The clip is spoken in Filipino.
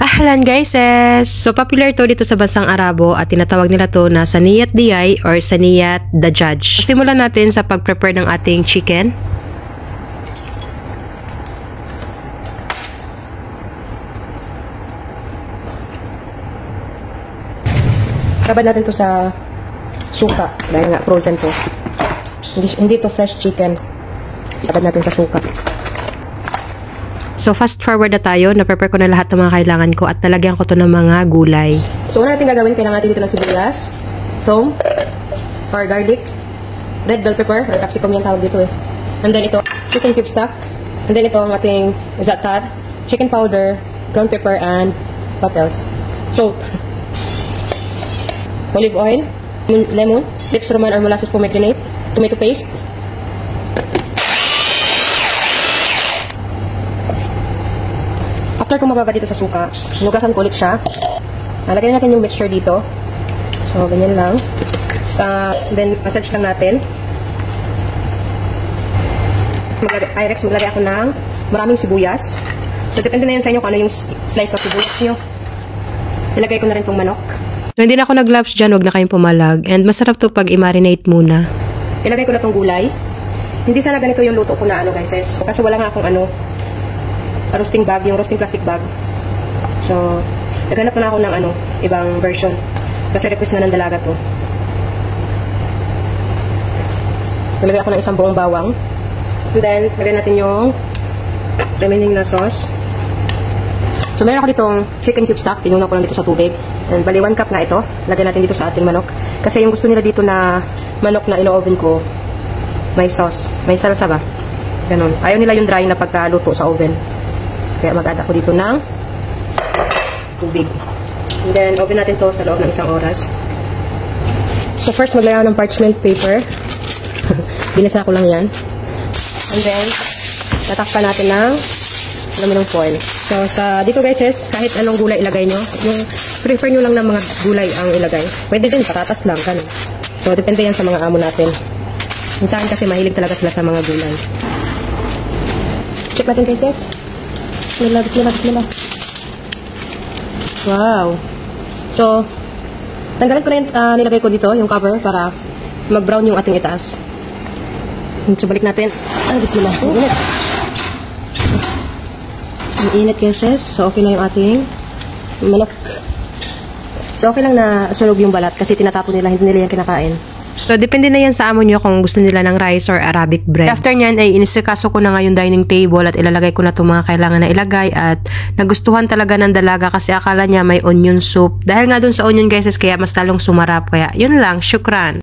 Ahlan guys! So popular to dito sa bansang Arabo at tinatawag nila to na Saniyat Diyay or Saniyat Dajaj. Simulan natin sa pag-prepare ng ating chicken. Kabad natin to sa suka dahil nga frozen to. Hindi to fresh chicken. Kabad natin sa suka. So, fast forward na tayo. Na-prepare ko na lahat ng mga kailangan ko at talagyan ko to ng mga gulay. So, una natin gagawin, kailangan natin dito ng sibuyas, thome, or garlic, red bell pepper, or capsicum yung tawag dito eh. And then ito, chicken cube stock. And then ito ang ating za'atar, chicken powder, ground pepper, and what else? Salt. Olive oil, lemon, lips roman or molasses pomegranate, tomato paste, after kung mababa dito sa suka, hinugasan ko ulit siya. Lagyan natin yung mixture dito. So, ganyan lang. Then, massage lang natin. Maglagay ako ng maraming sibuyas. So, depende na yan sa inyo kung ano yung slice of sibuyas nyo. Ilagay ko na rin itong manok. So, hindi na ako nag-gloves dyan, huwag na kayong pumalag. And masarap to pag i-marinate muna. Ilagay ko na itong gulay. Hindi sana ganito yung luto ko na guys. Kasi wala nga akong roasting bag, yung roasting plastic bag. So, naghanap na ako ng ibang version. Kasi request na ng dalaga to. Nalagay ako ng isang buong bawang. And then, lagyan natin yung remaining na sauce. So, meron ako ditong chicken cube stock. Tinunan ko lang dito sa tubig. And bali, 1 cup na ito. Lagyan natin dito sa ating manok. Kasi yung gusto nila dito na manok na ino-oven ko, may sauce. May salsa ba? Ganon. Ayaw nila yung dry na pagkaluto sa oven. Kaya mag-add ako dito ng tubig. And then, oven natin to sa loob ng 1 oras. So, first, maglagay ako ng parchment paper. Binasa ko lang yan. And then, tatakpan natin ng aluminum foil. So, dito guys, kahit anong gulay ilagay nyo, yung prefer nyo lang ng mga gulay ang ilagay. Pwede din, patatas lang, ganun. So, depende yan sa mga amo natin. Yung sa akin kasi mahilig talaga sila sa mga gulay. Check natin guys, Bismillah. Wow. So, tanggalin ko na yung nilagay ko dito, yung cover, para mag-brown yung ating itaas. So, balik natin. Bismillah. Init. Ang init guys. So, okay na yung ating manok. So, okay lang na sunog yung balat kasi tinatapon nila, hindi nila yan kinakain. So, depende na yan sa amo nyo kung gusto nila ng rice or Arabic bread. After nyan, ay inisikaso ko na nga yung dining table at ilalagay ko na itong mga kailangan na ilagay at nagustuhan talaga ng dalaga kasi akala niya may onion soup. Dahil nga dun sa onion guys, kaya mas lalong sumarap. Kaya, yun lang. Syukran.